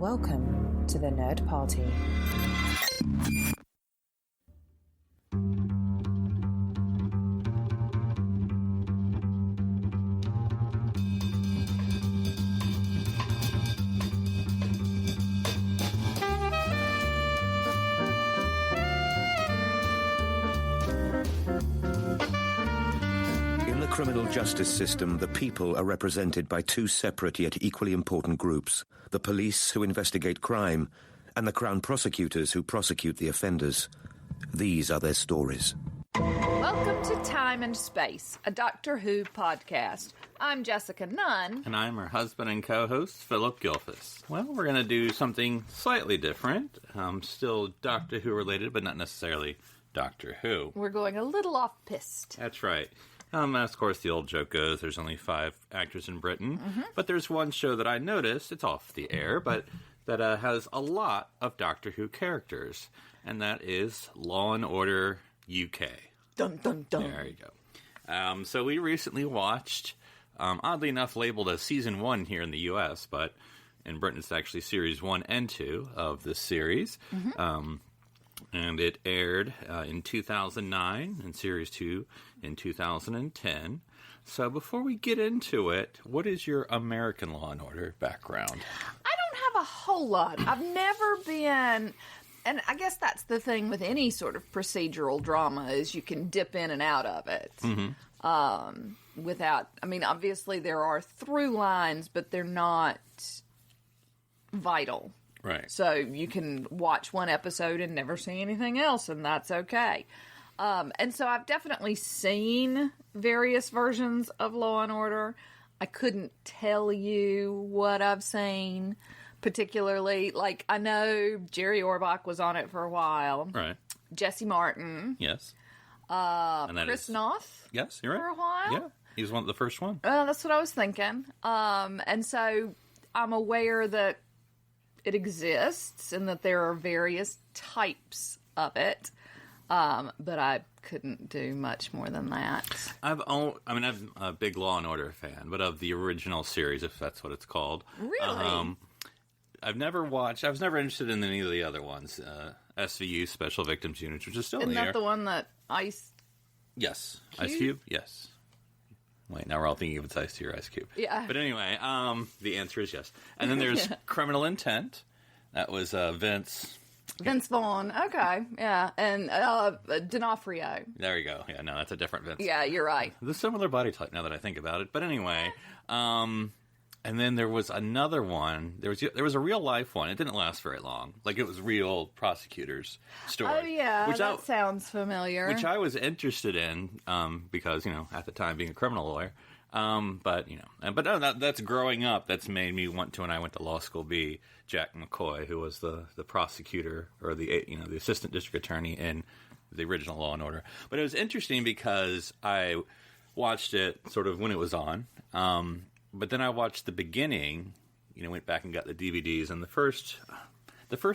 Welcome to the Nerd Party. In the criminal justice system, the people are represented by two separate yet equally important groups: the police, who investigate crime, and the Crown prosecutors, who prosecute the offenders. These are their stories. Welcome to Time and Space, a Doctor Who podcast. I'm Jessica Nunn. And I'm her husband and co-host, Philip Gilfus. Well, we're going to do something slightly different. Still Doctor Who related, but not necessarily Doctor Who. We're going a little off-piste. That's right. Of course, the old joke goes, there's only 5 actors in Britain. But there's one show that I noticed, it's off the air, but that has a lot of Doctor Who characters. And that is Law & Order UK. Dun, dun, dun. There you go. So we recently watched, oddly enough labeled as Season 1 here in the US, but in Britain it's actually Series 1 and 2 of this series. And it aired in 2009 and Series 2 in 2010. So before we get into it, what is your American Law & Order background? I don't have a whole lot. I've never been... And I guess that's the thing with any sort of procedural drama, is you can dip in and out of it. Without... I mean, obviously there are through lines, but they're not vital. Right. So you can watch one episode and never see anything else, and that's okay. And so I've definitely seen various versions of Law & Order. I couldn't tell you what I've seen particularly. Like, I know Jerry Orbach was on it for a while. Right. Jesse Martin. Yes. And Chris Noth. Yes, you're right. For a while. Yeah, he was the first one. That's what I was thinking. And so I'm aware that it exists and that there are various types of it, but I couldn't do much more than that. I'm a big Law and Order fan, but of the original series, if that's what it's called. Really? I was never interested in any of the other ones. SVU, Special Victims Unit, which is still in the air. Isn't that the one that Ice... Yes. Cube? Ice Cube? Yes. Wait, now we're all thinking of it's Ice T or Ice Cube. Yeah. But anyway, the answer is yes. And then there's Criminal Intent. That was Vince Vaughn. Okay, yeah. And D'Onofrio. There you go. Yeah, no, that's a different Vince. Yeah, you're right. The similar body type, now that I think about it. But anyway, and then there was another one. There was a real life one. It didn't last very long. Like, it was real prosecutors' story. Oh, yeah, that sounds familiar. Which I was interested in because, at the time being a criminal lawyer. But no, that's growing up. That's made me want to, when I went to law school, be Jack McCoy, who was the prosecutor or the assistant district attorney in the original Law and Order. But it was interesting because I watched it sort of when it was on. But then I watched the beginning, went back and got the DVDs, and the first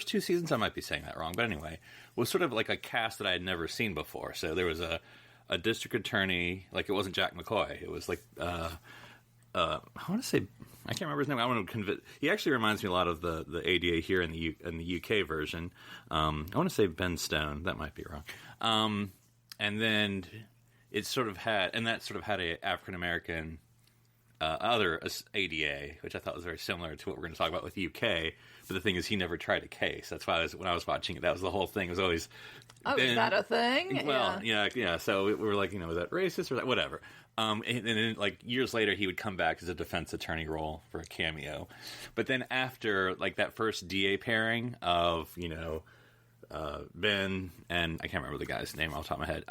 2 seasons, I might be saying that wrong, but anyway, was sort of like a cast that I had never seen before. So there was a district attorney, like, it wasn't Jack McCoy. It was like, I want to say, I can't remember his name. I want to he actually reminds me a lot of the ADA here in the UK version. I want to say Ben Stone. That might be wrong. And then it sort of had a African American other ADA, which I thought was very similar to what we're going to talk about with UK. But the thing is, he never tried a case. That's why when I was watching it, that was the whole thing. It was always... Oh, is that a thing? Well, yeah. So we were like, was that racist or that? Whatever. And then, like, years later, he would come back as a defense attorney role for a cameo. But then after, like, that first DA pairing of, Ben and... I can't remember the guy's name off the top of my head.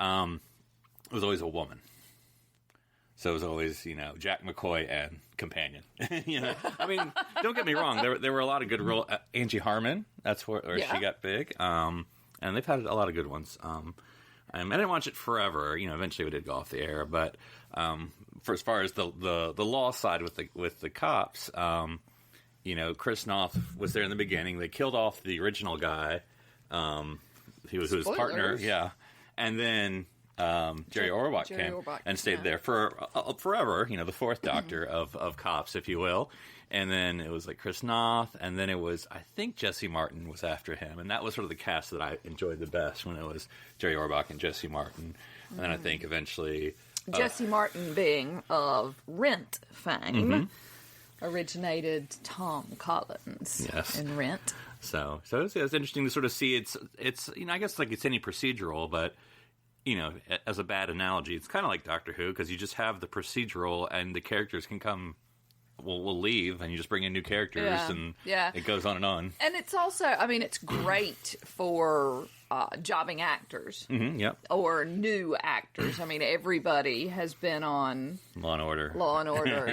It was always a woman. So it was always, Jack McCoy and companion. I mean, don't get me wrong. There were a lot of good roles. Angie Harmon, that's where she got big. And they've had a lot of good ones. I didn't watch it forever. Eventually we did go off the air. But for as far as the law side with the cops, Chris Noth was there in the beginning. They killed off the original guy. He was his partner. Yeah. And then Jerry Orbach Jerry came Orbach, and stayed there for forever, the fourth Doctor of cops, if you will. And then it was like Chris Noth, and then it was, I think Jesse Martin was after him, and that was sort of the cast that I enjoyed the best when it was Jerry Orbach and Jesse Martin. And then I think eventually... Jesse Martin being of Rent fame, originated Tom Collins in Rent. So it's interesting to sort of see. It's I guess like it's any procedural, but as a bad analogy, it's kind of like Doctor Who, because you just have the procedural and the characters can come. We'll leave, and you just bring in new characters, and it goes on and on. And it's also, it's great for jobbing actors, or new actors. Everybody has been on Law and Order. Law and Order,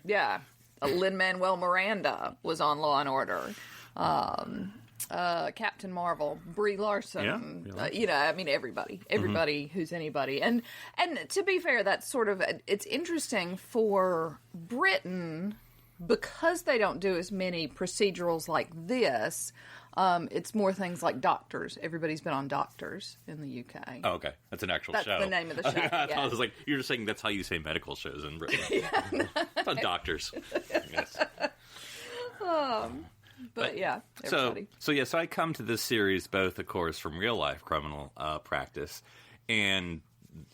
yeah. Lin-Manuel Miranda was on Law and Order. Captain Marvel, Brie Larson, everybody who's anybody. And to be fair, that's sort of, it's interesting for Britain, because they don't do as many procedurals like this. It's more things like Doctors. Everybody's been on Doctors in the UK. Oh, okay. That's an actual show. That's the name of the show. I was like, you're just saying that's how you say medical shows in Britain. It's on Doctors. Yes. But yeah, everybody. So I come to this series both, of course, from real life criminal practice and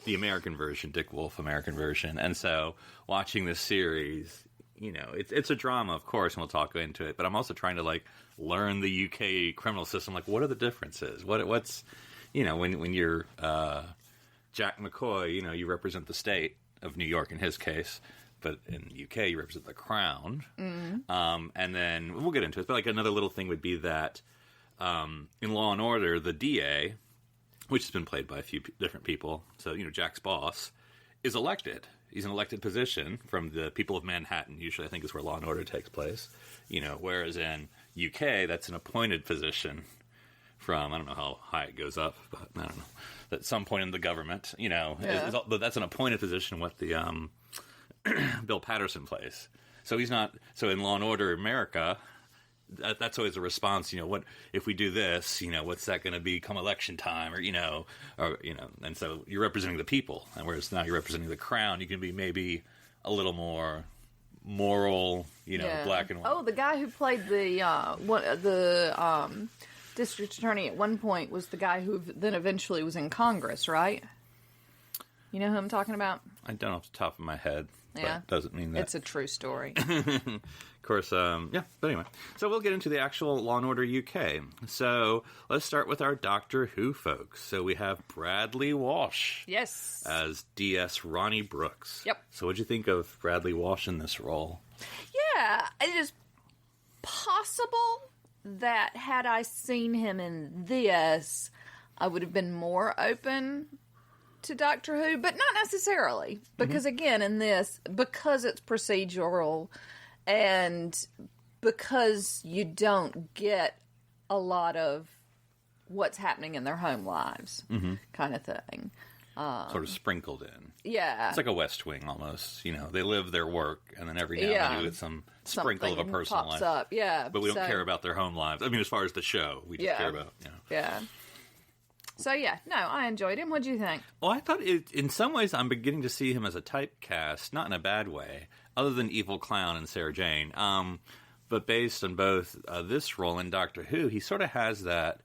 the American version, Dick Wolf American version. And so watching this series, it's a drama, of course, and we'll talk into it. But I'm also trying to learn the UK criminal system. Like, what are the differences? What's when you're Jack McCoy, you represent the state of New York in his case. But in the UK, you represent the Crown. And then we'll get into it. But another little thing would be that in Law and Order, the DA, which has been played by a few different people, so Jack's boss, is elected. He's an elected position from the people of Manhattan. Usually, I think is where Law and Order takes place. Whereas in UK, that's an appointed position from, I don't know how high it goes up, but I don't know, at some point in the government. But that's an appointed position with the Bill Patterson plays. So he's not. So in Law and Order America, that's always a response. What if we do this? What's that going to be come election time? And so you're representing the people, and whereas now you're representing the Crown, you can be maybe a little more moral. Black and white. Oh, the guy who played the district attorney at one point was the guy who then eventually was in Congress, right? You know who I'm talking about? I don't off the top of my head. Yeah. But doesn't mean that. It's a true story. Of course, but anyway. So we'll get into the actual Law & Order UK. So let's start with our Doctor Who folks. So we have Bradley Walsh. Yes. As DS Ronnie Brooks. Yep. So what'd you think of Bradley Walsh in this role? Yeah, it is possible that had I seen him in this, I would have been more open to Doctor Who, but not necessarily. Because again, in this, because it's procedural and because you don't get a lot of what's happening in their home lives kind of thing. Sort of sprinkled in. Yeah. It's like a West Wing almost. They live their work, and then every now and then you get some sprinkle of a personal pops life. Up. Yeah. But we don't care about their home lives. As far as the show, we just care about, Yeah. So, I enjoyed him. What do you think? Well, I thought in some ways I'm beginning to see him as a typecast, not in a bad way, other than Evil Clown and Sarah Jane. But based on both this role and Doctor Who, he sort of has that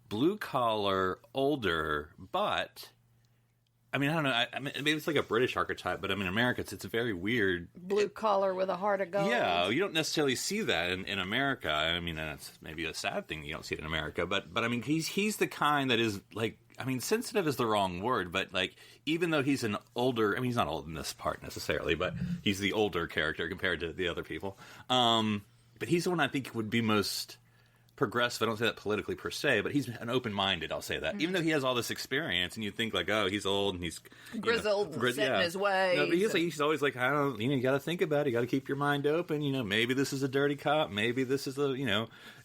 blue-collar, older, but... I don't know. Maybe it's like a British archetype, but in America, it's a very weird... Blue collar with a heart of gold. Yeah, you don't necessarily see that in America. And it's maybe a sad thing you don't see it in America. But he's the kind that is sensitive is the wrong word, but even though he's an older... he's not old in this part necessarily, but he's the older character compared to the other people. But he's the one I think would be most... progressive. I don't say that politically per se, but he's an open-minded, I'll say that. Even though he has all this experience, and you think he's old and he's grizzled and set in his ways. No, but he's always I don't, you got to think about it. You got to keep your mind open. Maybe this is a dirty cop. Maybe this is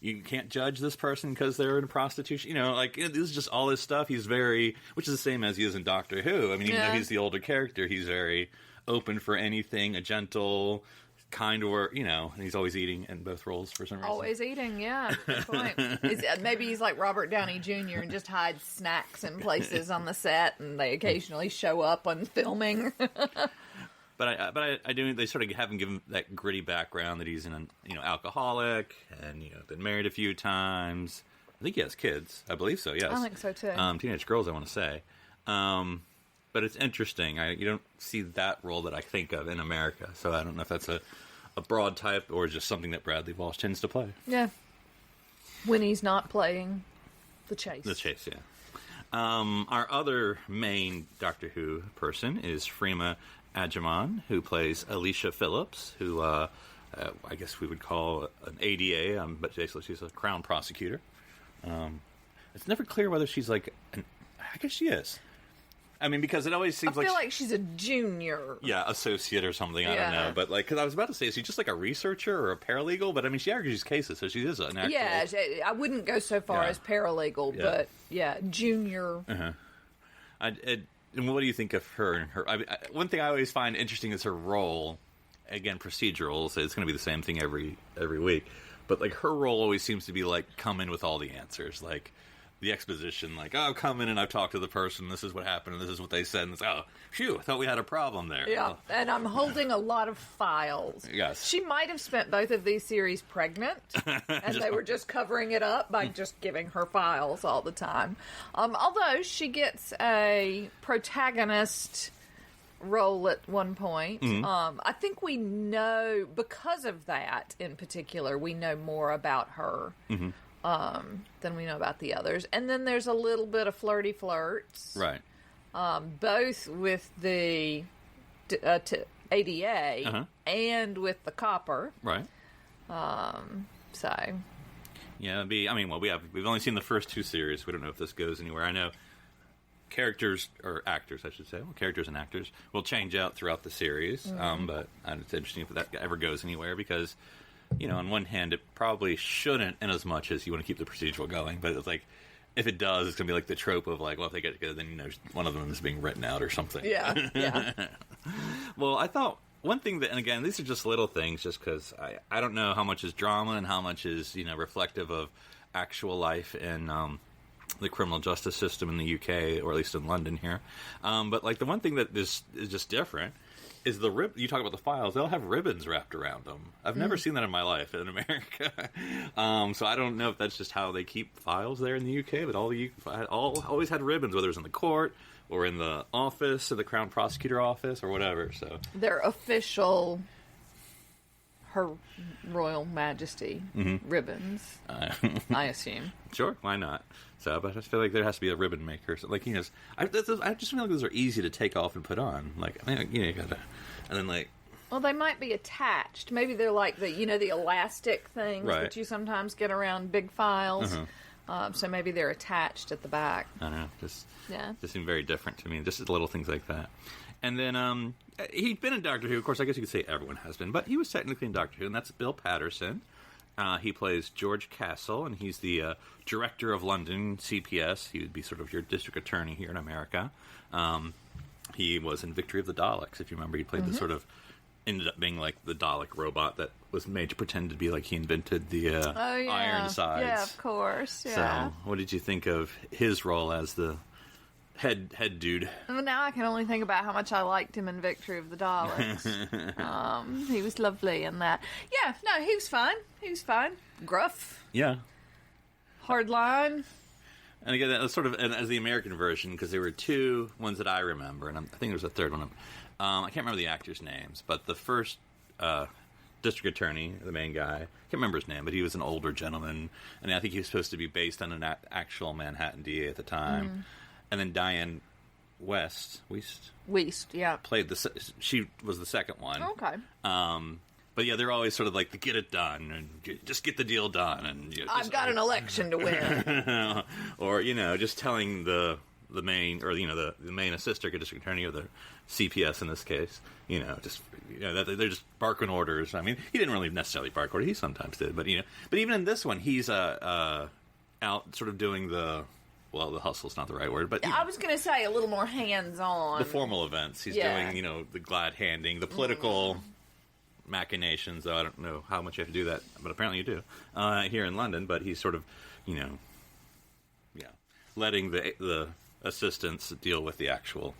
you can't judge this person because they're in prostitution. This is just all this stuff. He's very, which is the same as he is in Doctor Who. Even though he's the older character, he's very open for anything, a gentle, kind work, and he's always eating in both roles for some reason. Always eating, yeah. Good point. Maybe he's like Robert Downey Jr. and just hides snacks in places on the set, and they occasionally show up on filming. But I do. They sort of haven't given that gritty background that he's an alcoholic and been married a few times. I think he has kids. I believe so. Yes, I think so too. Teenage girls, I want to say. But it's interesting. You don't see that role that I think of in America. So I don't know if that's a broad type or just something that Bradley Walsh tends to play. Yeah. When he's not playing the chase. The chase, yeah. Our other main Doctor Who person is Freema Agyeman, who plays Alicia Phillips, who I guess we would call an ADA, but basically she's a Crown prosecutor. It's never clear whether she's I guess she is. I mean, because it always seems I feel like she's a junior. Yeah, associate or something. I don't know. But, because I was about to say, is she just like a researcher or a paralegal? But, I mean, she argues cases, so she is an actual... Yeah, I wouldn't go so far as paralegal, but, junior. Uh-huh. And what do you think of her? One thing I always find interesting is her role. Again, procedural, so it's going to be the same thing every week. But, her role always seems to be, come in with all the answers. The exposition, I've come in and I've talked to the person, this is what happened, and this is what they said, and it's, phew, I thought we had a problem there. Yeah, and I'm holding a lot of files. Yes. She might have spent both of these series pregnant, and they were just covering it up by just giving her files all the time. Although she gets a protagonist role at one point. Mm-hmm. I think we know, because of that in particular, we know more about her. Mm-hmm. Than we know about the others. And then there's a little bit of flirty flirts. Right. Both with the ADA and with the copper. Right. So. Yeah, we've only seen the first two series. We don't know if this goes anywhere. I know characters, or actors, I should say. Well, characters and actors will change out throughout the series. Mm-hmm. But it's interesting if that ever goes anywhere, because... on one hand, it probably shouldn't, in as much as you want to keep the procedural going. But it's if it does, it's going to be the trope of well, if they get together, then one of them is being written out or something. Yeah, yeah. Well, I thought one thing that, and again, these are just little things, just because I don't know how much is drama and how much is reflective of actual life in the criminal justice system in the UK, or at least in London here. But the one thing that is just different. Is you talk about the files, they'll have ribbons wrapped around them. I've never seen that in my life in America. So I don't know if that's just how they keep files there in the UK, but all always had ribbons, whether it was in the court or in the office, or the Crown Prosecutor office, or whatever. So they're official Her Royal Majesty ribbons, I assume. Sure, why not? So, but I just feel like there has to be a ribbon maker. So, I just feel like those are easy to take off and put on. You gotta, and then Well, they might be attached. Maybe they're the elastic things that you sometimes get around big files. So maybe they're attached at the back. I don't know. Just seem very different to me. Just little things like that. And then he'd been in Doctor Who. Of course, I guess you could say everyone has been, but he was technically in Doctor Who, and that's Bill Patterson. He plays George Castle, and he's the director of London CPS. He would be sort of your district attorney here in America. He was in Victory of the Daleks, if you remember. He played the sort of, ended up being the Dalek robot that was made to pretend to be he invented the iron sides. Yeah, of course. Yeah. So, what did you think of his role as the head dude? Well, now I can only think about how much I liked him in Victory of the Daleks. He was lovely in that. Yeah, no, he was fine. He was fine. Gruff. Yeah. Hard line. And again, that was sort of as the American version, because there were two ones that I remember, and I think there was a third one. I can't remember the actors' names, but the first district attorney, the main guy, I can't remember his name, but he was an older gentleman, and I think he was supposed to be based on an actual Manhattan DA at the time. And then Diane Wiest, yeah, played she was the second one. Okay. But yeah, they're always sort of the get it done and just get the deal done, and I've got an election to win, or just telling the main, or the main assistant district attorney, or the CPS in this case, that they're just barking orders. I mean, he didn't really necessarily bark orders; he sometimes did, but even in this one, he's out sort of doing the hustle's not the right word, but I was going to say a little more hands-on. The formal events. He's doing, the glad handing, the political machinations, though I don't know how much you have to do that, but apparently you do, here in London, but he's sort of, letting the assistants deal with the actual...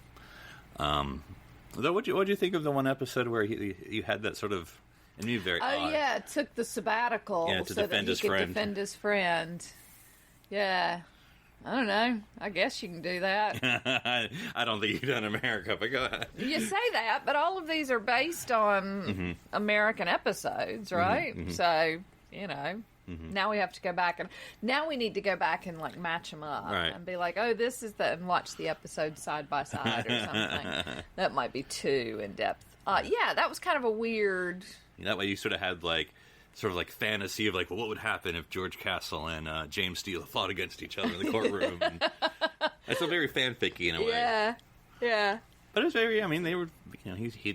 though, what'd you think of the one episode where you had that sort of... And you very odd. Yeah, it took the sabbatical to so defend that he his could friend. defend his friend. Yeah. I don't know. I guess you can do that. I don't think you've done America, but go ahead. You say that, but all of these are based on American episodes, right? So, now we have to go back now we need to go back and like match them up and be like, oh, this is and watch the episodes side by side or something. That might be too in depth. Yeah, that was kind of a weird. That way you sort of had like fantasy of like, well, what would happen if George Castle and James Steele fought against each other in the courtroom? And it's a very fanficky in a way. Yeah. But it's very. I mean, they were.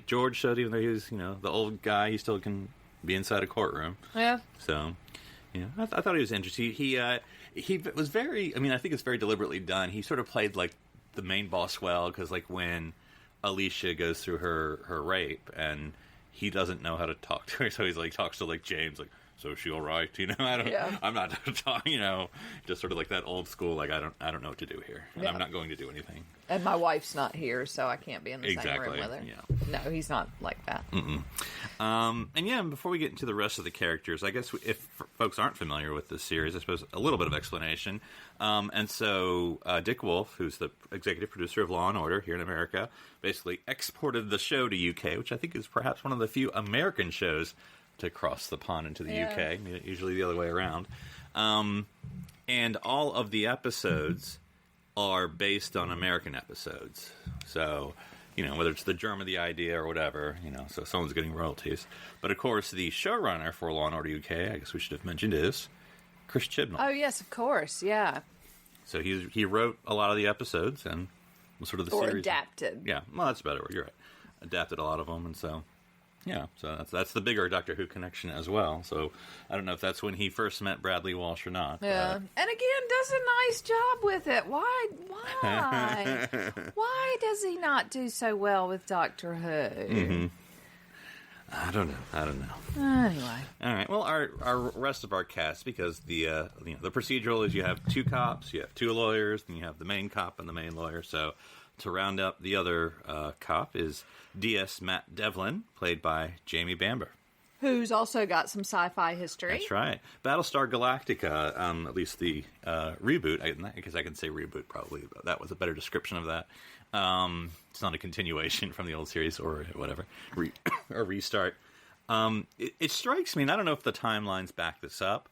George showed, even though he was the old guy, he still can be inside a courtroom. Yeah. So, I thought he was interesting. He was very. I mean, I think it's very deliberately done. He sort of played like the main boss well, because like when Alicia goes through her rape and he doesn't know how to talk to her, so he's like talks to like James, like, so is she all right? I'm not talking, just sort of like that old school, like I don't know what to do here, and I'm not going to do anything. And my wife's not here, so I can't be in the same room with her. Yeah. No, he's not like that. And before we get into the rest of the characters, I guess if folks aren't familiar with this series, I suppose a little bit of explanation. And so Dick Wolf, who's the executive producer of Law & Order here in America, basically exported the show to UK, which I think is perhaps one of the few American shows to cross the pond into the UK, usually the other way around. And all of the episodes are based on American episodes. So, whether it's the germ of the idea or whatever, so someone's getting royalties. But, of course, the showrunner for Law & Order UK, I guess we should have mentioned, is Chris Chibnall. Oh, yes, of course, yeah. So he wrote a lot of the episodes and was sort of the series. Or adapted. Yeah, well, that's a better word. You're right. Adapted a lot of them, and so... Yeah, so that's the bigger Doctor Who connection as well. So I don't know if that's when he first met Bradley Walsh or not. Yeah, and again, does a nice job with it. Why? Why does he not do so well with Doctor Who? I don't know. Anyway. All right. Well, our rest of our cast, because the procedural is you have two cops, you have two lawyers, and you have the main cop and the main lawyer. So to round up the other cop is DS Matt Devlin, played by Jamie Bamber. Who's also got some sci-fi history. That's right. Battlestar Galactica, at least the reboot, I guess I can say reboot probably, but that was a better description of that. It's not a continuation from the old series or whatever, or restart. It strikes me, and I don't know if the timelines back this up,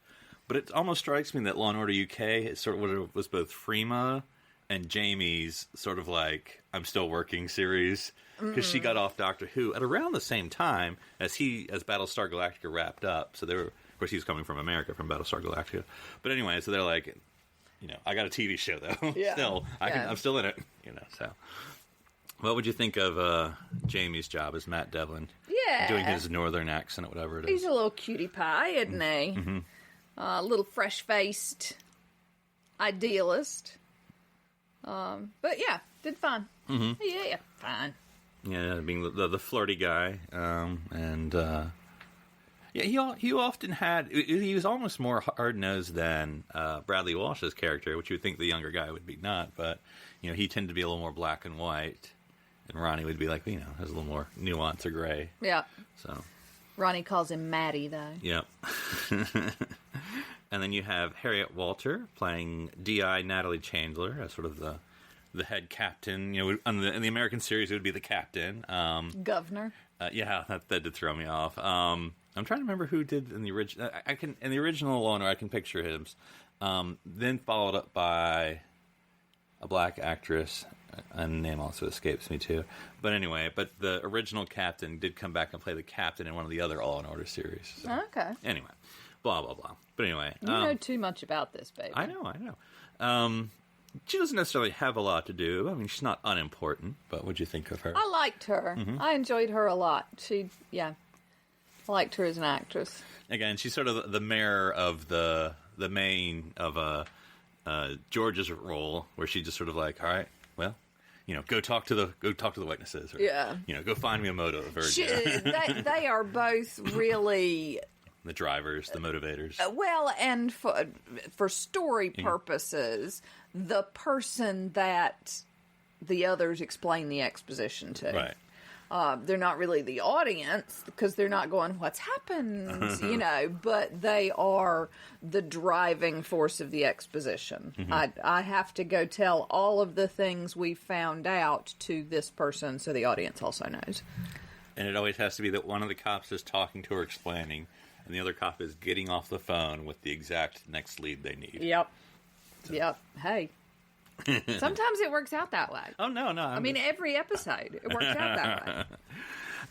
but it almost strikes me that Law & Order UK is sort of was both Freema and Jamie's sort of like I'm Still Working series, because she got off Doctor Who at around the same time as Battlestar Galactica wrapped up. So they were, of course, he's coming from America from Battlestar Galactica. But anyway, so they're like, I got a TV show though. Yeah. Still, I'm still in it. So. What would you think of Jamie's job as Matt Devlin? Yeah, doing his northern accent or whatever it is. He's a little cutie pie, isn't he? A little fresh-faced idealist. But yeah, did fine. Yeah, fine. Yeah, being the flirty guy, he often had. He was almost more hard nosed than Bradley Walsh's character, which you would think the younger guy would be not. But he tended to be a little more black and white, and Ronnie would be like has a little more nuance or gray. Yeah. So Ronnie calls him Maddie, though. Yep. And then you have Harriet Walter playing D.I. Natalie Chandler as sort of the head captain. In the American series, it would be the captain. Governor. Yeah, that did throw me off. I'm trying to remember who did in the original. In the original Law & Order, I can picture him. Then followed up by a black actress, and the name also escapes me too. But anyway, the original captain did come back and play the captain in one of the other Law & Order series. So. Okay. Anyway, blah blah blah. But anyway, you know too much about this, baby. I know. She doesn't necessarily have a lot to do. I mean, she's not unimportant, but what'd you think of her? I liked her. I enjoyed her a lot. I liked her as an actress. Again, she's sort of the mirror of the main of George's role, where she just sort of like, all right, well, go talk to the witnesses, or go find me a motive, or they are both really the drivers, the motivators. Well, and for story purposes, the person that the others explain the exposition to. Right. They're not really the audience because they're not going, what's happened, but they are the driving force of the exposition. Mm-hmm. I have to go tell all of the things we found out to this person so the audience also knows. And it always has to be that one of the cops is talking to or explaining, and the other cop is getting off the phone with the exact next lead they need. Yep. Yep. Hey. Sometimes it works out that way. Oh, no. I mean, every episode, it works out that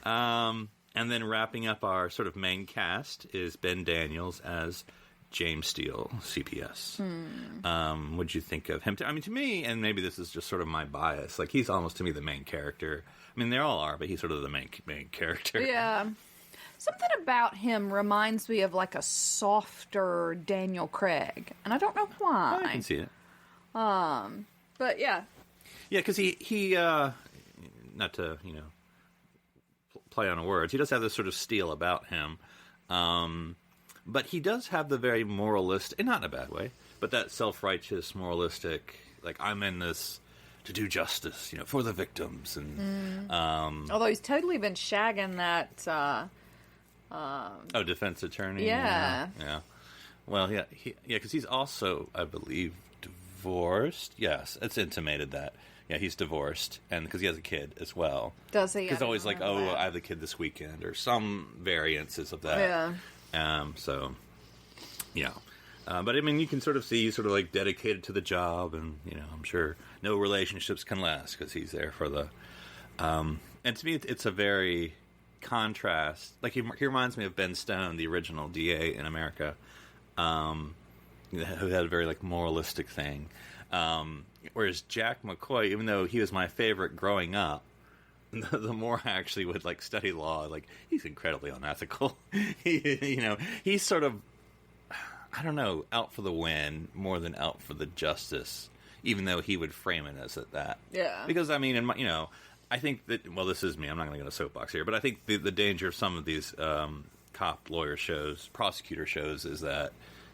way. And then wrapping up our sort of main cast is Ben Daniels as James Steele, CPS. What'd you think of him? To me, and maybe this is just sort of my bias, like, he's almost, to me, the main character. I mean, they all are, but he's sort of the main character. Yeah. Something about him reminds me of, like, a softer Daniel Craig. And I don't know why. I can see it. But yeah. Yeah, because he not to, play on words, he does have this sort of steel about him. But he does have the very moralistic, and not in a bad way, but that self-righteous, moralistic, like, I'm in this to do justice, for the victims. And although he's totally been shagging that, defense attorney. Yeah. Yeah. Well, yeah, because he's also, I believe, divorced. Yes, it's intimated that. Yeah, he's divorced, and because he has a kid as well. Does he? Because always like, I have a kid this weekend, or some variances of that. Yeah. So, yeah. But I mean, you can sort of see he's sort of like dedicated to the job, and I'm sure no relationships can last because he's there for the. And to me, it's a very contrast. Like he reminds me of Ben Stone, the original DA in America. Who had a very like moralistic thing, whereas Jack McCoy, even though he was my favorite growing up, the more I actually would like study law, like he's incredibly unethical. He's sort of, I don't know, out for the win more than out for the justice, even though he would frame it as that. Yeah. Because I mean, I think that this is me. I'm not going to go to soapbox here, but I think the danger of some of these cop lawyer shows, prosecutor shows, is that.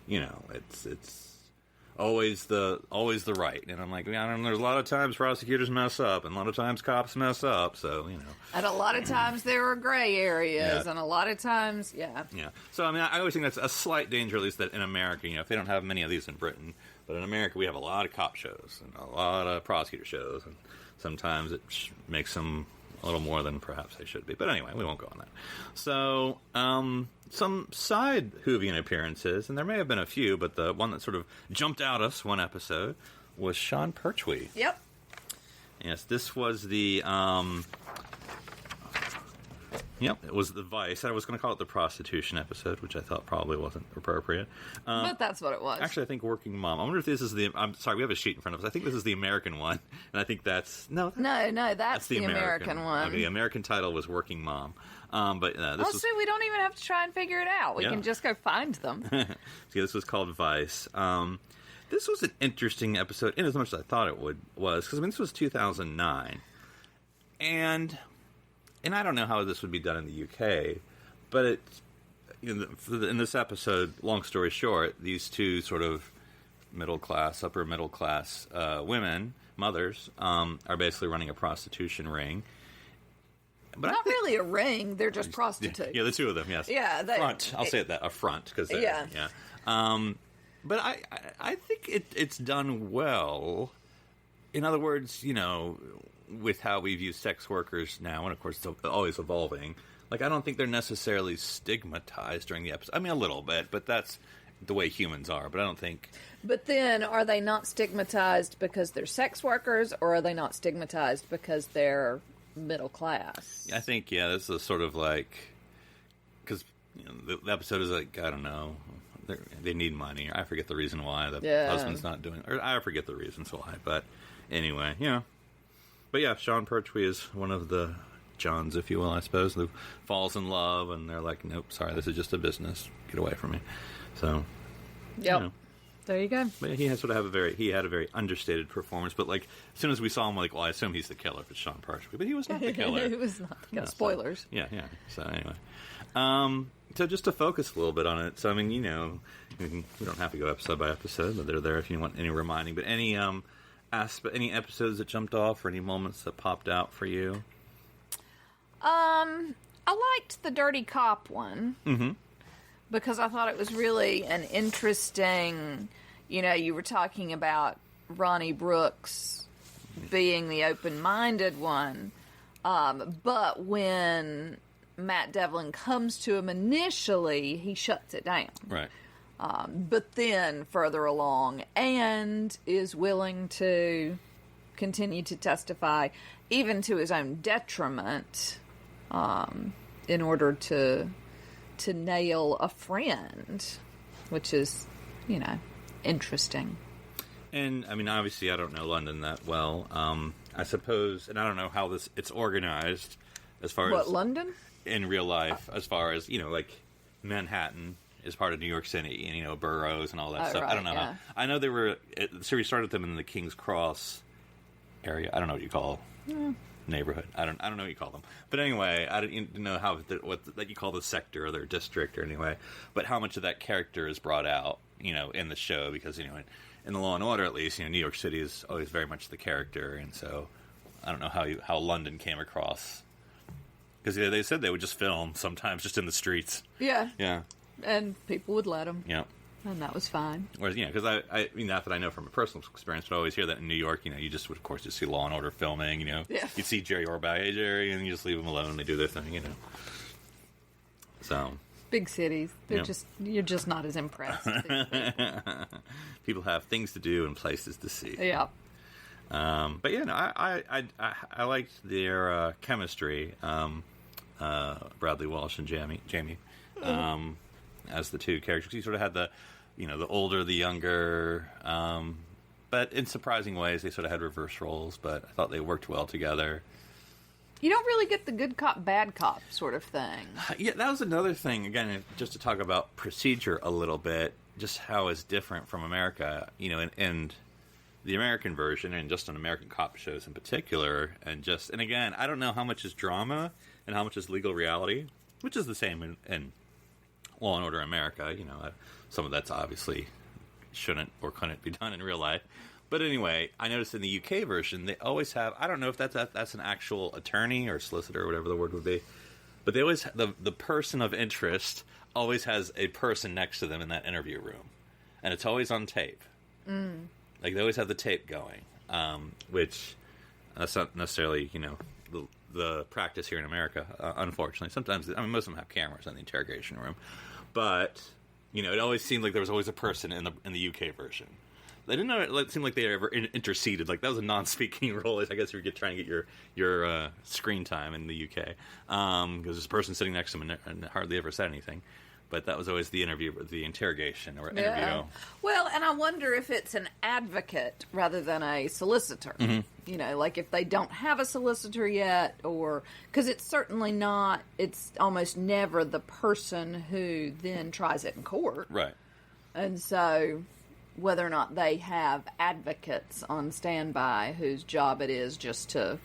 It's always the right, and I'm like, I don't know. There's a lot of times prosecutors mess up, and a lot of times cops mess up. So and a lot of times there are gray areas, and a lot of times, yeah. So I mean, I always think that's a slight danger, at least that in America, if they don't have many of these in Britain, but in America we have a lot of cop shows and a lot of prosecutor shows, and sometimes it makes them a little more than perhaps they should be. But anyway, we won't go on that. So, some side Whovian appearances, and there may have been a few, but the one that sort of jumped out us one episode was Sean Pertwee. Yep. Yes, this was the, it was the Vice. I was going to call it the prostitution episode, which I thought probably wasn't appropriate. But that's what it was. Actually, I think Working Mom. I wonder if this is I'm sorry, we have a sheet in front of us. I think this is the American one, and I think that's... No, that's the American one. Okay, the American title was Working Mom. But see, we don't even have to try and figure it out. We can just go find them. This was called Vice. This was an interesting episode, in as much as I thought it was, because this was 2009. And I don't know how this would be done in the UK, but in this episode, long story short, these two sort of upper middle class women, mothers, are basically running a prostitution ring. But not really a ring; they're just prostitutes. Yeah, the two of them. Yes. Yeah. Front. I'll say it that a front because yeah. But I think it's done well. In other words, with how we view sex workers now, and of course it's always evolving. Like I don't think they're necessarily stigmatized during the episode. I mean, a little bit, but that's the way humans are. But I don't think. But then, are they not stigmatized because they're sex workers, or are they not stigmatized because they're middle class? I think, this is sort of like, because the episode is like, I don't know, they need money. I forget the reason why the husband's not doing, or I forget the reasons why. But anyway, But Sean Pertwee is one of the Johns, if you will, I suppose, who falls in love, and they're like, nope, sorry, this is just a business. Get away from me. So, yep. There you go. But he had a very understated performance. But like as soon as we saw him, like, well, I assume he's the killer if it's Sean Pertwee, but he was not the killer. He was not the killer. No, Spoilers. So, yeah. So anyway, so just to focus a little bit on it. So I mean, you know, we don't have to go episode by episode, but they're there if you want any reminding. But any any episodes that jumped off or any moments that popped out for you? I liked the Dirty Cop one. Mm-hmm. Because I thought it was really an interesting, you know, you were talking about Ronnie Brooks being the open-minded one, but when Matt Devlin comes to him initially, he shuts it down. Right. But then further along, and is willing to continue to testify, even to his own detriment, in order to nail a friend, which is, you know, interesting. And, I mean, obviously I don't know London that well. I suppose, and I don't know how it's organized as far as... What, London? In real life, as far as, you know, like, Manhattan is part of New York City, and, you know, boroughs and all that stuff. Right, I don't know how... I know they were... The series started with them in the King's Cross area. I don't know what you call neighborhood. I don't know what you call them. But anyway, I didn't know what you call the sector or their district or anyway. But how much of that character is brought out, you know, in the show, because, you know, in the Law and Order at least, you know, New York City is always very much the character, and so I don't know how London came across, because they said they would just film sometimes just in the streets. Yeah. Yeah. And people would let them. Yeah. And that was fine. Whereas, you know, because I mean, not that I know from a personal experience, but I always hear that in New York, you know, you just would, of course, just see Law and Order filming, you know. Yeah. You'd see Jerry Orbach, hey, Jerry, and you just leave them alone, they do their thing, you know. So. Big cities. You're just not as impressed. People have things to do and places to see. Yeah. But, yeah, no, I liked their chemistry, Bradley Walsh and Jamie. As the two characters. You sort of had the older, the younger, but in surprising ways they sort of had reverse roles, but I thought they worked well together. You don't really get the good cop, bad cop sort of thing. Yeah, that was another thing, again, just to talk about procedure a little bit, just how it's different from America, you know, and the American version, and just on American cop shows in particular, and again, I don't know how much is drama and how much is legal reality, which is the same in Law and Order America, you know, some of that's obviously shouldn't or couldn't be done in real life. But anyway, I noticed in the UK version, they always have, I don't know if that's an actual attorney or solicitor or whatever the word would be, but they always, the person of interest always has a person next to them in that interview room. And it's always on tape. Mm. Like, they always have the tape going, which that's not necessarily, you know, the practice here in America, unfortunately. Sometimes, I mean, most of them have cameras in the interrogation room. But, you know, it always seemed like there was always a person in the UK version. They didn't know it seemed like they ever interceded. Like, that was a non-speaking role, I guess, if you're trying to get your screen time in the UK. Because there's a person sitting next to them and hardly ever said anything. But that was always the interrogation or interview. Yeah. Well, and I wonder if it's an advocate rather than a solicitor. Mm-hmm. You know, like if they don't have a solicitor yet, or because it's certainly not, it's almost never the person who then tries it in court. Right. And so whether or not they have advocates on standby whose job it is just to,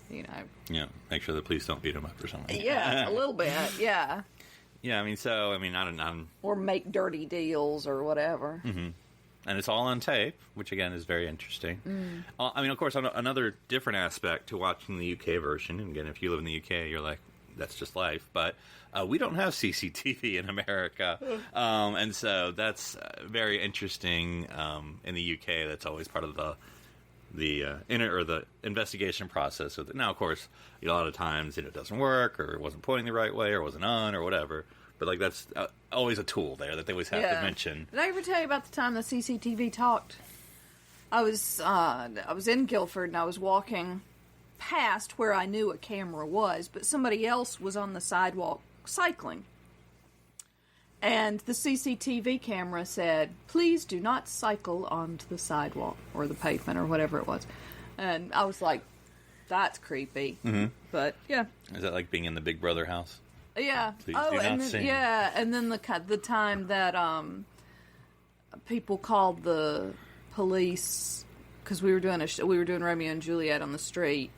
you know. Yeah, make sure the police don't beat them up or something. Yeah, a little bit, yeah. Yeah, I don't. Or make dirty deals or whatever. Mm-hmm. And it's all on tape, which again is very interesting. Mm. I mean, of course, another different aspect to watching the UK version. And again, if you live in the UK, you're like, that's just life. But we don't have CCTV in America, and so that's very interesting in the UK. That's always part of the investigation process. So now, of course, a lot of times it doesn't work, or it wasn't pointing the right way, or wasn't on, or whatever. But like that's always a tool there that they always have to mention. Did I ever tell you about the time the CCTV talked? I was in Guilford and I was walking past where I knew a camera was, but somebody else was on the sidewalk cycling. And the CCTV camera said, "Please do not cycle onto the sidewalk," or the pavement, or whatever it was. And I was like, that's creepy. Mm-hmm. But, yeah. Is that like being in the Big Brother house? Yeah. Please do not sing. Yeah, and then the time that people called the police because we were doing Romeo and Juliet on the street,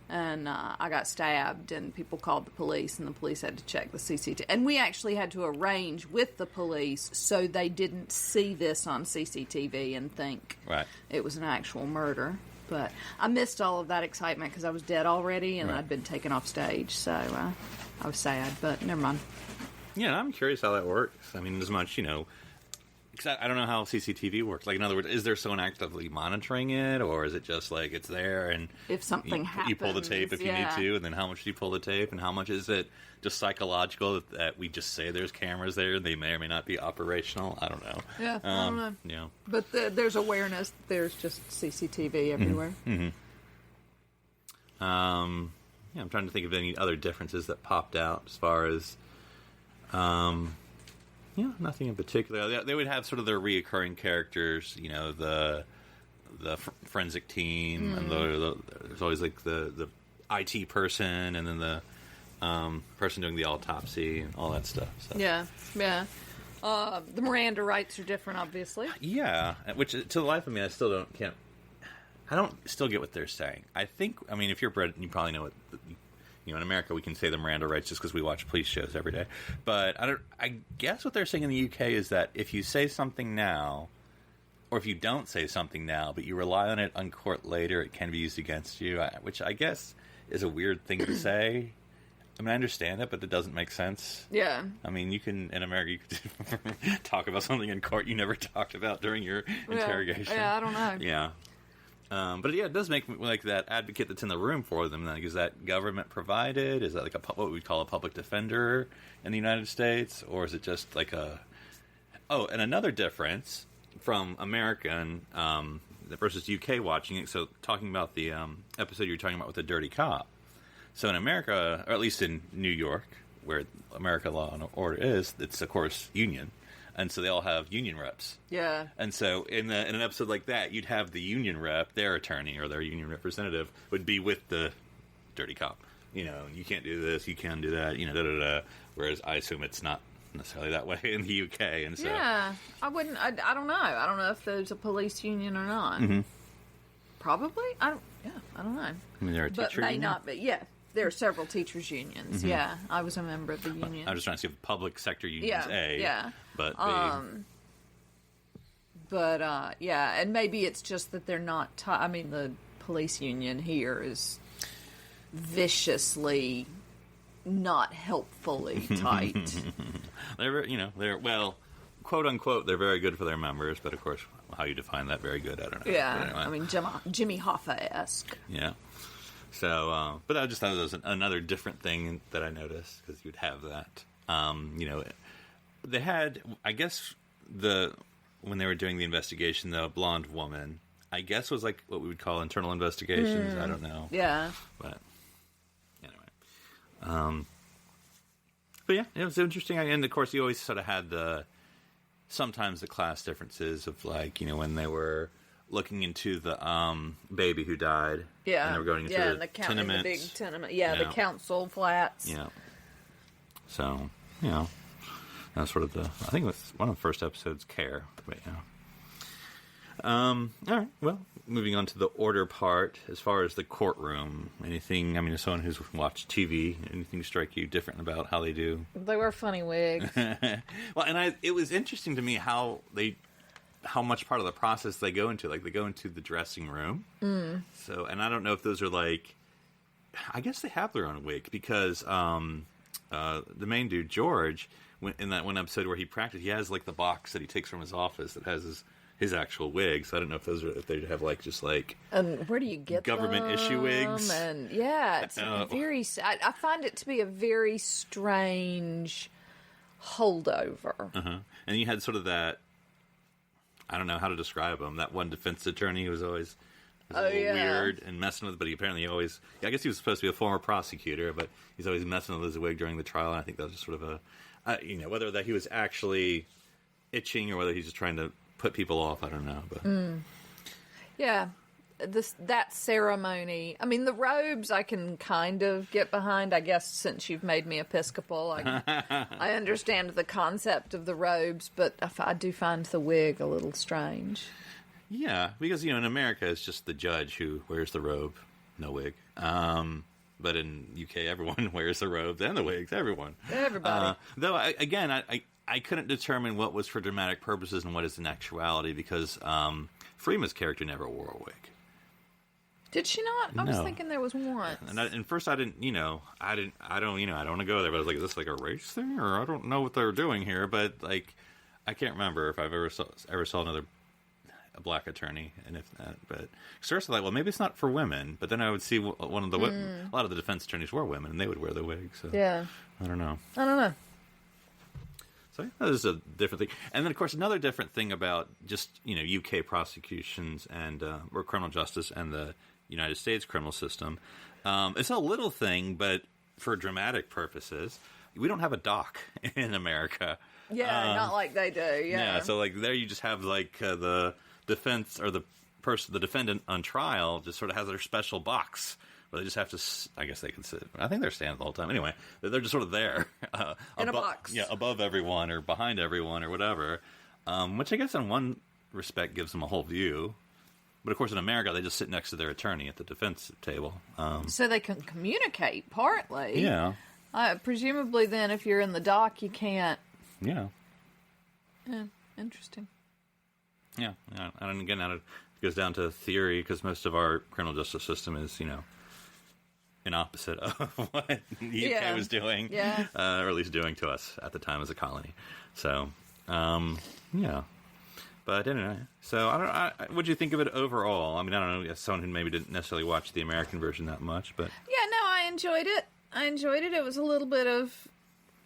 and I got stabbed, and people called the police, and the police had to check the CCTV. And we actually had to arrange with the police so they didn't see this on CCTV and think it was an actual murder. But I missed all of that excitement because I was dead already, and I'd been taken off stage, so I was sad, but never mind. Yeah, I'm curious how that works. I mean, as much, because I don't know how CCTV works. Like, in other words, is there someone actively monitoring it, or is it just like it's there and if something happens, you pull the tape if you need to, and then how much do you pull the tape, and how much is it just psychological that we just say there's cameras there and they may or may not be operational? I don't know. Yeah, I don't know. Yeah, but there's awareness. There's just CCTV everywhere. Mm-hmm. Yeah, I'm trying to think of any other differences that popped out as far as. Nothing in particular. They would have sort of their reoccurring characters, the forensic team, and there's always like the IT person, and then the person doing the autopsy and all that stuff. So. Yeah. The Miranda rights are different, obviously. Yeah, which to the life of me, I don't still get what they're saying. If you're bred, you probably know what. In America, we can say the Miranda rights just because we watch police shows every day. But I guess what they're saying in the UK is that if you say something now, or if you don't say something now, but you rely on it on court later, it can be used against you, which I guess is a weird thing to say. I mean, I understand it, but it doesn't make sense. Yeah. I mean, in America, you could talk about something in court you never talked about during your interrogation. Yeah, I don't know. Yeah. But it does make me like that advocate that's in the room for them. Like, is that government provided? Is that like what we call a public defender in the United States, or is it just like a? Oh, and another difference from American versus UK watching it. So talking about the episode you were talking about with the dirty cop. So in America, or at least in New York, where America law and order is, it's of course union. And so they all have union reps. Yeah. And so in an episode like that, you'd have the union rep, their attorney or their union representative, would be with the dirty cop. You can't do this, you can't do that, Whereas I assume it's not necessarily that way in the UK. And so yeah, I don't know. I don't know if there's a police union or not. Mm-hmm. Probably. I don't know. I mean, there are but teacher may union? not be. Yeah. There are several teachers' unions. Mm-hmm. Yeah, I was a member of the union. I'm just trying to see if public sector unions but and maybe it's just that they're not. The police union here is viciously, not helpfully tight. They're quote unquote, they're very good for their members, but of course, how you define that very good, I don't know. Yeah, but anyway. Jimmy Hoffa-esque. Yeah. So, but I just thought it was another different thing that I noticed, because you'd have that. They had, I guess, when they were doing the investigation, the blonde woman, I guess was like what we would call internal investigations. I don't know. Yeah. But anyway. But yeah, it was interesting. And of course, you always sort of had sometimes the class differences of when they were looking into the baby who died. Yeah. And they were going into the tenements. The big tenement. Yeah, the council flats. Yeah. So, that's sort of I think it was one of the first episodes, Care. But yeah. All right. Well, moving on to the order part, as far as the courtroom, anything, as someone who's watched TV, anything strike you different about how they do? They wear funny wigs. Well, and it was interesting to me how much part of the process they go into. Like, they go into the dressing room. Mm. So, and I don't know if those are I guess they have their own wig, because the main dude, George, in that one episode where he practiced, he has the box that he takes from his office that has his actual wig. So I don't know if they have and where do you get government issue wigs? And it's very. I find it to be a very strange holdover. Uh-huh. And you had sort of that. I don't know how to describe him. That one defense attorney who was always weird and messing with, but he apparently always. I guess he was supposed to be a former prosecutor, but he's always messing with his wig during the trial. And I think that was just sort of whether that he was actually itching or whether he's just trying to put people off, I don't know. But yeah, that ceremony. I mean, the robes I can kind of get behind. I guess since you've made me Episcopal, I understand the concept of the robes, but I do find the wig a little strange. Yeah, because, in America, it's just the judge who wears the robe, no wig. But in UK, everyone wears the robes and the wigs, everyone. Everybody. Though, I couldn't determine what was for dramatic purposes and what is in actuality, because Freema's character never wore a wig. Did she not? I was thinking there was once. And first I don't want to go there, but I was like, is this like a race thing? Or I don't know what they're doing here, but, like, I can't remember if I've ever saw another a black attorney, and if that, but first I thought, well, maybe it's not for women, but then I would see one of the a lot of the defense attorneys were women, and they would wear the wig. So yeah, I don't know. So that is a different thing, and then of course another different thing about just UK prosecutions and or criminal justice and the United States criminal system. It's a little thing, but for dramatic purposes, we don't have a doc in America. Yeah, not like they do. Yeah, so like there you just have like the defense or the defendant on trial just sort of has their special box where they just have to, I guess they can sit. I think they're standing the whole time. Anyway, they're just sort of there. In a box. Yeah, above everyone or behind everyone or whatever, which I guess in one respect gives them a whole view. But of course in America, they just sit next to their attorney at the defense table. So they can communicate partly. Yeah. Presumably then if you're in the dock, you can't. Yeah. Yeah, interesting. Yeah, and again, it goes down to theory, because most of our criminal justice system is, an opposite of what the UK was doing, or at least doing to us at the time as a colony. So, yeah. But anyway, so what do you think of it overall? I mean, I don't know, as someone who maybe didn't necessarily watch the American version that much, but yeah, no, I enjoyed it. It was a little bit of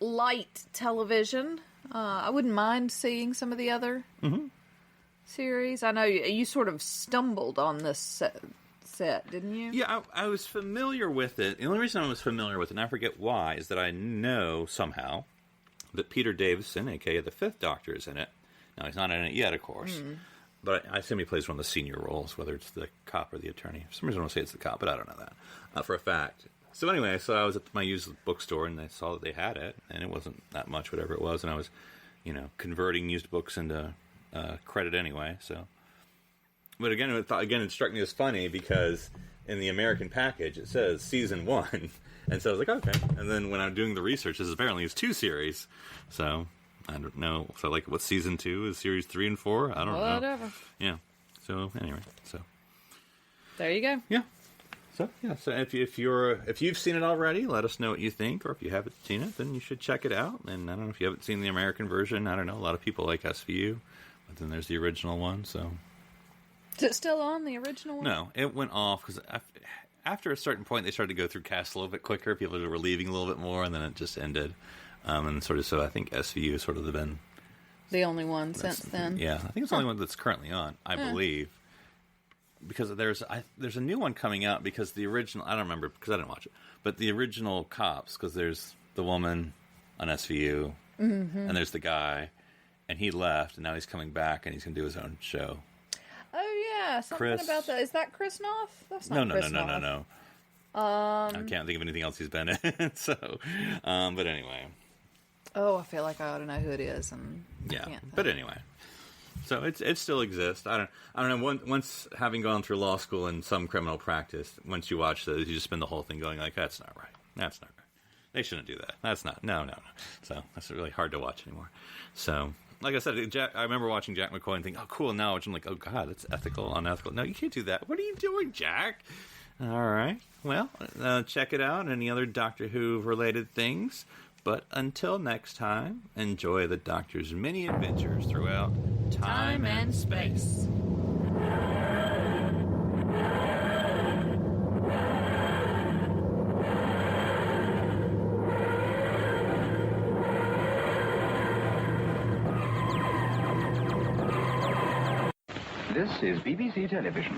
light television. I wouldn't mind seeing some of the other series. I know you sort of stumbled on this set, didn't you? Yeah, I was familiar with it. The only reason I was familiar with it, and I forget why, is that I know somehow that Peter Davison, a.k.a. the Fifth Doctor, is in it. Now, he's not in it yet, of course. But I assume he plays one of the senior roles, whether it's the cop or the attorney. For some reason I want to say it's the cop, but I don't know that for a fact. So anyway, I was at my used bookstore, and I saw that they had it, and it wasn't that much, whatever it was, and I was, converting used books into credit anyway, so. But again, it struck me as funny, because in the American package, it says Season 1, and so I was like, okay. And then when I'm doing the research, apparently it's 2 series, so I don't know. So, like, what Season 2 is Series 3 and 4? I don't know. Whatever. Yeah, so anyway, there you go. Yeah. So if you've seen it already, let us know what you think. Or if you haven't seen it, then you should check it out. And I don't know if you haven't seen the American version. I don't know. A lot of people like SVU, but then there's the original one. So is it still on, the original one? No, it went off because after a certain point, they started to go through cast a little bit quicker. People were leaving a little bit more, and then it just ended. And so I think SVU has sort of been the only one since then. Yeah, I think it's the only one that's currently on. I believe. Because there's a new one coming out, because the original, I don't remember because I didn't watch it, but the original Cops, because there's the woman on SVU, and there's the guy, and he left, and now he's coming back, and he's going to do his own show. Oh, yeah, something about that. Is that Chris Noth? That's not No. Chris Noth. I can't think of anything else he's been in, so, but anyway. Oh, I feel like I ought to know who it is, and yeah, but anyway. So it still exists. I don't know. Once having gone through law school and some criminal practice, once you watch those, you just spend the whole thing going like, "That's not right. That's not right. They shouldn't do that. That's not. No. So that's really hard to watch anymore. So, like I said, I remember watching Jack McCoy and thinking, "Oh, cool." Now I'm like, "Oh God, it's ethical, unethical." No, you can't do that. What are you doing, Jack? All right. Well, check it out. Any other Doctor Who related things? But until next time, enjoy the Doctor's many adventures throughout time and space. This is BBC Television.